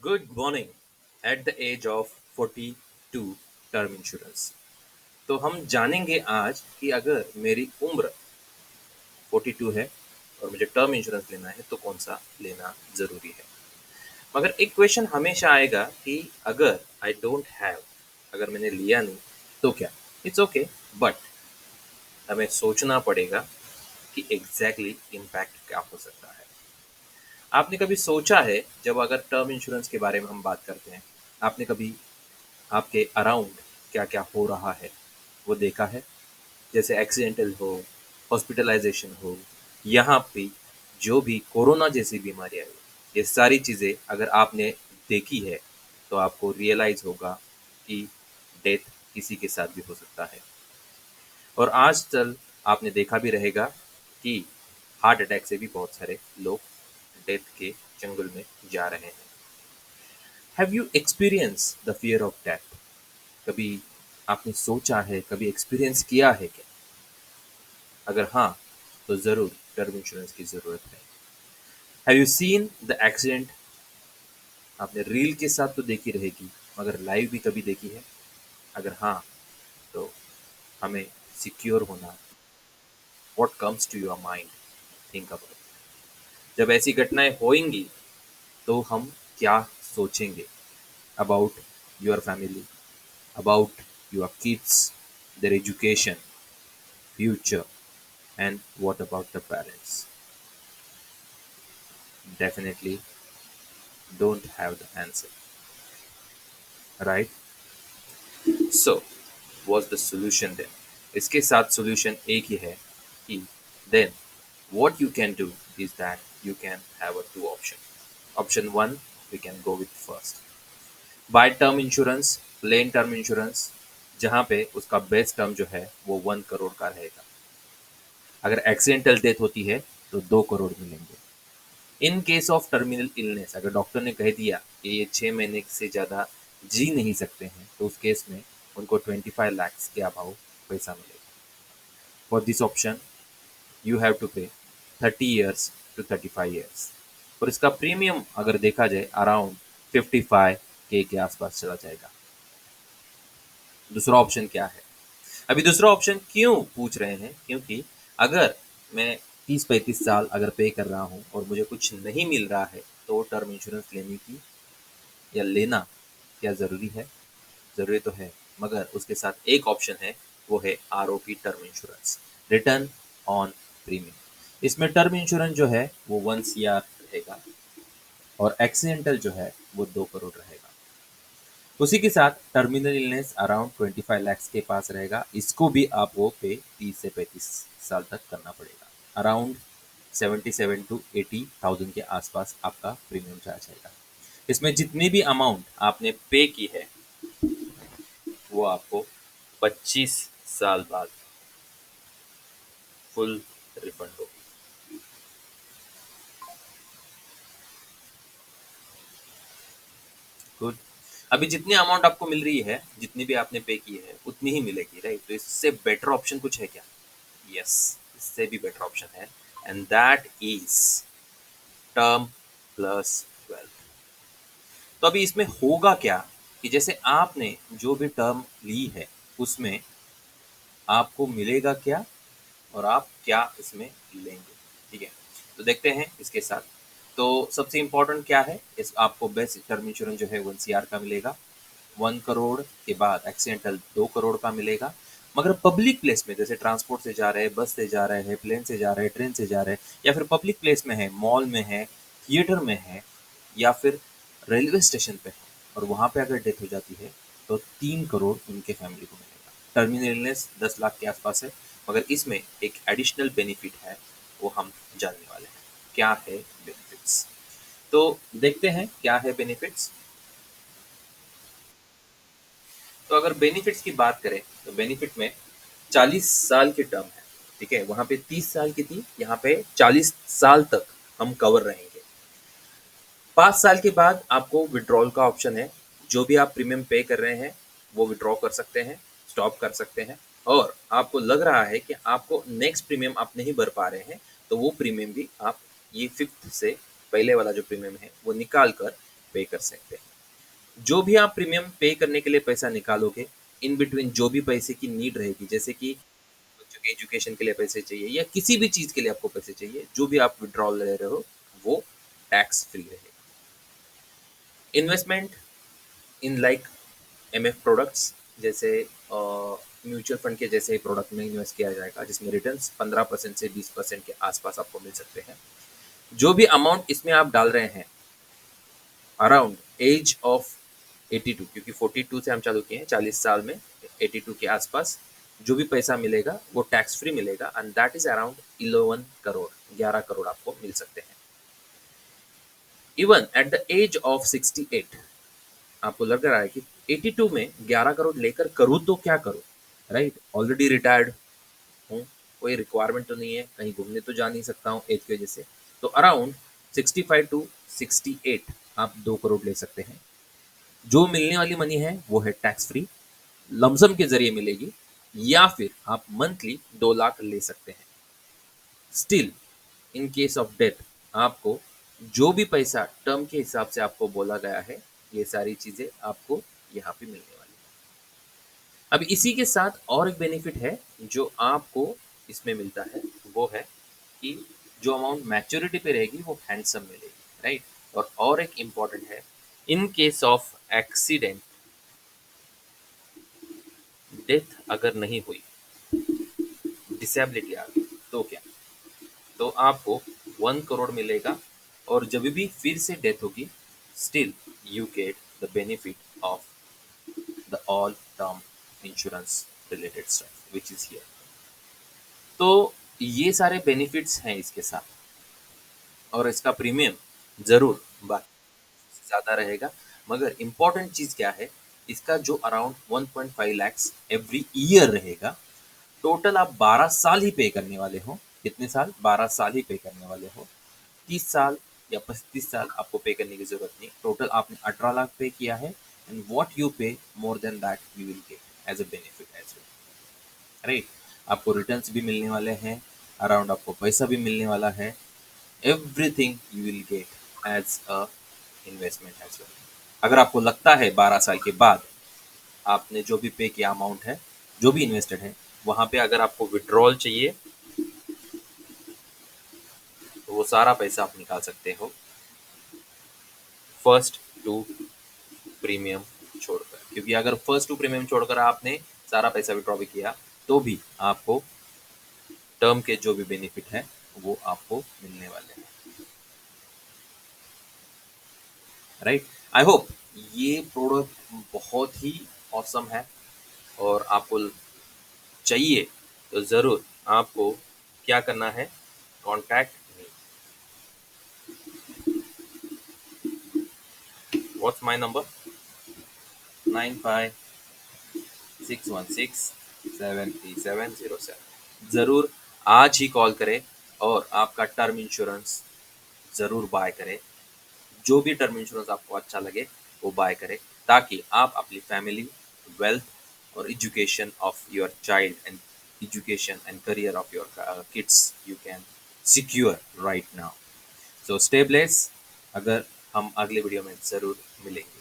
Good morning at the age of 42 term insurance. तो हम जानेंगे आज कि अगर मेरी उम्र 42 है और मुझे टर्म इंश्योरेंस लेना है तो कौन सा लेना ज़रूरी है। मगर एक क्वेश्चन हमेशा आएगा कि अगर आई डोंट हैव, अगर मैंने लिया नहीं तो क्या। इट्स ओके, बट हमें सोचना पड़ेगा कि एग्जैक्टली इम्पैक्ट क्या हो सकता है। आपने कभी सोचा है, जब अगर टर्म इंश्योरेंस के बारे में हम बात करते हैं, आपने कभी आपके अराउंड क्या क्या हो रहा है वो देखा है? जैसे एक्सीडेंटल हो, हॉस्पिटलाइजेशन हो, यहाँ पे जो भी कोरोना जैसी बीमारियाँ आई, ये सारी चीज़ें अगर आपने देखी है तो आपको रियलाइज़ होगा कि डेथ किसी के साथ भी हो सकता है। और आजकल आपने देखा भी रहेगा कि हार्ट अटैक से भी बहुत सारे लोग डेथ के चंगुल में जा रहे हैं। Have you experience the fear of death? कभी आपने सोचा है, कभी एक्सपीरियंस किया है क्या? अगर हाँ, तो ज़रूर टर्म इंश्योरेंस की ज़रूरत है। Have you seen the accident? आपने रील के साथ तो देखी रहेगी, मगर लाइव भी कभी देखी है? अगर हाँ, तो हमें सिक्योर होना, what comes to your mind, think about. जब ऐसी घटनाएं होंगी तो हम क्या सोचेंगे about your family, about your kids, their education, future, and what about the parents? Definitely don't have the answer, right? So, what's the solution then? इसके साथ solution एक ही है कि then what you can do is that you can have a two option. Option one, we can go with first. Buy term insurance, plain term insurance, जहाँ पे उसका best term जो है वो 1 करोड़ का रहेगा। अगर एक्सीडेंटल डेथ होती है तो 2 करोड़ मिलेंगे। In case of terminal illness, अगर डॉक्टर ने कह दिया कि ये 6 महीने से ज़्यादा जी नहीं सकते हैं, तो उस केस में उनको 25 लाख के अभाव पैसा मिलेगा। For this option you have to pay 30 years to 35 years, और इसका प्रीमियम अगर देखा जाए अराउंड 55K के आसपास चला जाएगा। दूसरा ऑप्शन क्या है? अभी दूसरा ऑप्शन क्यों पूछ रहे हैं, क्योंकि अगर मैं 30-35 साल अगर पे कर रहा हूँ और मुझे कुछ नहीं मिल रहा है, तो टर्म इंश्योरेंस लेने की या लेना क्या ज़रूरी है? ज़रूरी तो है, मगर उसके साथ एक ऑप्शन है, वो है ROP term insurance, return on premium. इसमें टर्म इंश्योरेंस जो है वो 1 CR रहेगा और एक्सीडेंटल जो है वो 2 करोड़ रहेगा। उसी के साथ टर्मिनल इलनेस अराउंड 25 लाख के पास रहेगा। इसको भी आपको पे 30 से 35 साल तक करना पड़ेगा। अराउंड 77 to 80 थाउजेंड के आसपास आपका प्रीमियम चार्ज आएगा। इसमें जितनी भी अमाउंट आपने पे की है वो आपको 25 साल बाद फुल रिफंड होगी। गुड। अभी जितनी अमाउंट आपको मिल रही है, जितनी भी आपने पे की है उतनी ही मिलेगी, राइट? तो इससे बेटर ऑप्शन कुछ है क्या? यस, इससे भी बेटर ऑप्शन है, and that is term plus wealth. तो अभी इसमें होगा क्या कि जैसे आपने जो भी टर्म ली है उसमें आपको मिलेगा क्या और आप क्या इसमें लेंगे, ठीक है? तो देखते हैं इसके साथ। तो सबसे इम्पोर्टेंट क्या है, इस आपको बेस्ट टर्म इंश्योरेंस जो है 1 CR का मिलेगा। 1 करोड़ के बाद एक्सीडेंटल 2 करोड़ का मिलेगा। मगर पब्लिक प्लेस में, जैसे ट्रांसपोर्ट से जा रहे हैं, बस से जा रहे हैं, प्लेन से जा रहे हैं, ट्रेन से जा रहे हैं, या फिर पब्लिक प्लेस में है, मॉल में है, थिएटर में है, या फिर रेलवे स्टेशन पे है, और वहाँ पे अगर डेथ हो जाती है तो 3 करोड़ उनके फैमिली को मिलेगा। टर्मिनल इलनेस 10 लाख के आसपास है, मगर इसमें एक एडिशनल बेनिफिट है, वो हम जानने वाले हैं। क्या है बेनिफिट्स? तो देखते हैं क्या है बेनिफिट्स। तो अगर बेनिफिट्स की बात करें तो बेनिफिट में 40 साल की टर्म है, ठीक है? वहां पे 30 साल की थी, यहाँ पे 40 साल तक हम कवर रहेंगे। 5 साल के बाद आपको विड्रॉल का ऑप्शन है। जो भी आप प्रीमियम पे कर रहे हैं वो विड्रॉ कर सकते हैं, स्टॉप कर सकते हैं। और आपको लग रहा है कि आपको नेक्स्ट प्रीमियम आप नहीं भर पा रहे हैं, तो वो प्रीमियम भी आप ये फिफ्थ से पहले वाला जो प्रीमियम है वो निकाल कर पे कर सकते हैं। जो भी आप प्रीमियम पे करने के लिए पैसा निकालोगे, इन बिटवीन जो भी पैसे की नीड रहेगी, जैसे कि बच्चों के एजुकेशन के लिए पैसे चाहिए या किसी भी चीज़ के लिए आपको पैसे चाहिए, जो भी आप विड्रॉल ले रहे हो वो टैक्स फ्री रहेगा। Investment in like MF products, जैसे म्यूचुअल फंड के जैसे प्रोडक्ट में इन्वेस्ट किया जाएगा, जिसमें रिटर्न्स 15% से 20% के आसपास आपको मिल सकते हैं। जो भी अमाउंट इसमें आप डाल रहे हैं अराउंड एज ऑफ 82, क्योंकि 42 से हम चालू किए हैं, 40 साल में 82 के आसपास जो भी पैसा मिलेगा वो टैक्स फ्री मिलेगा, and that is around 11 crore, 11 crore आपको मिल सकते हैं। Even at the age of 68 आपको लग रहा है कि 82 में 11 करोड़ लेकर करूँ तो क्या करूँ, राइट? ऑलरेडी रिटायर्ड हूँ, कोई रिक्वायरमेंट तो नहीं है, कहीं घूमने तो जा नहीं सकता हूँ एज की वजह से, तो अराउंड 65 टू 68 आप 2 करोड़ ले सकते हैं। जो मिलने वाली मनी है वो है टैक्स फ्री, लमसम के जरिए मिलेगी, या फिर आप मंथली 2 लाख ले सकते हैं। Still in case of death आपको जो भी पैसा टर्म के हिसाब से आपको बोला गया है, ये सारी चीजें आपको यहाँ पे मिलने वाली है। अब इसी के साथ और एक बेनिफिट है जो आपको इसमें मिलता है, वो है कि जो अमाउंट मैच्योरिटी पे रहेगी वो हैंडसम मिलेगी, राइट? और एक इम्पॉर्टेंट है, in case of accident, death अगर नहीं हुई, डिसेबिलिटी आ गई, तो क्या? तो आपको 1 करोड़ मिलेगा, और जब भी फिर से डेथ होगी, still you get the benefit of the all term insurance related stuff which is here. तो ये सारे बेनिफिट्स हैं इसके साथ, और इसका प्रीमियम जरूर बाकी से ज़्यादा रहेगा, मगर इम्पॉर्टेंट चीज़ क्या है, इसका जो अराउंड 1.5 लैक्स एवरी ईयर रहेगा, टोटल आप 12 साल ही पे करने वाले हो। कितने साल? 12 साल ही पे करने वाले हो। 30 साल या 35 साल आपको पे करने की जरूरत नहीं, टोटल आपने 18 लाख पे किया है, and what you pay more than that you will get as a benefit as well, right? आपको रिटर्न्स भी मिलने वाले हैं, अराउंड आपको पैसा भी मिलने वाला है, everything you will get as a investment as well. अगर आपको लगता है 12 साल के बाद आपने जो भी पे किया अमाउंट है, जो भी इन्वेस्टेड है, वहां पे अगर आपको विड्रॉल चाहिए तो वो सारा पैसा आप निकाल सकते हो, फर्स्ट टू प्रीमियम छोड़कर। क्योंकि अगर फर्स्ट टू प्रीमियम छोड़कर आपने सारा पैसा विड्रॉ भी किया, तो भी आपको टर्म के जो भी बेनिफिट है वो आपको मिलने वाले हैं, राइट? आई होप ये प्रोडक्ट बहुत ही ऑसम है, और आपको चाहिए तो ज़रूर आपको क्या करना है, contact me. What's my number? 9561673707। ज़रूर आज ही कॉल करें और आपका टर्म इंश्योरेंस ज़रूर बाय करें। जो भी टर्म इंश्योरेंस आपको अच्छा लगे वो बाय करें, ताकि आप अपनी फैमिली, वेल्थ और education of your child and education and career of your kids you can secure right now. So stay blessed. अगर हम अगले वीडियो में ज़रूर मिलेंगे।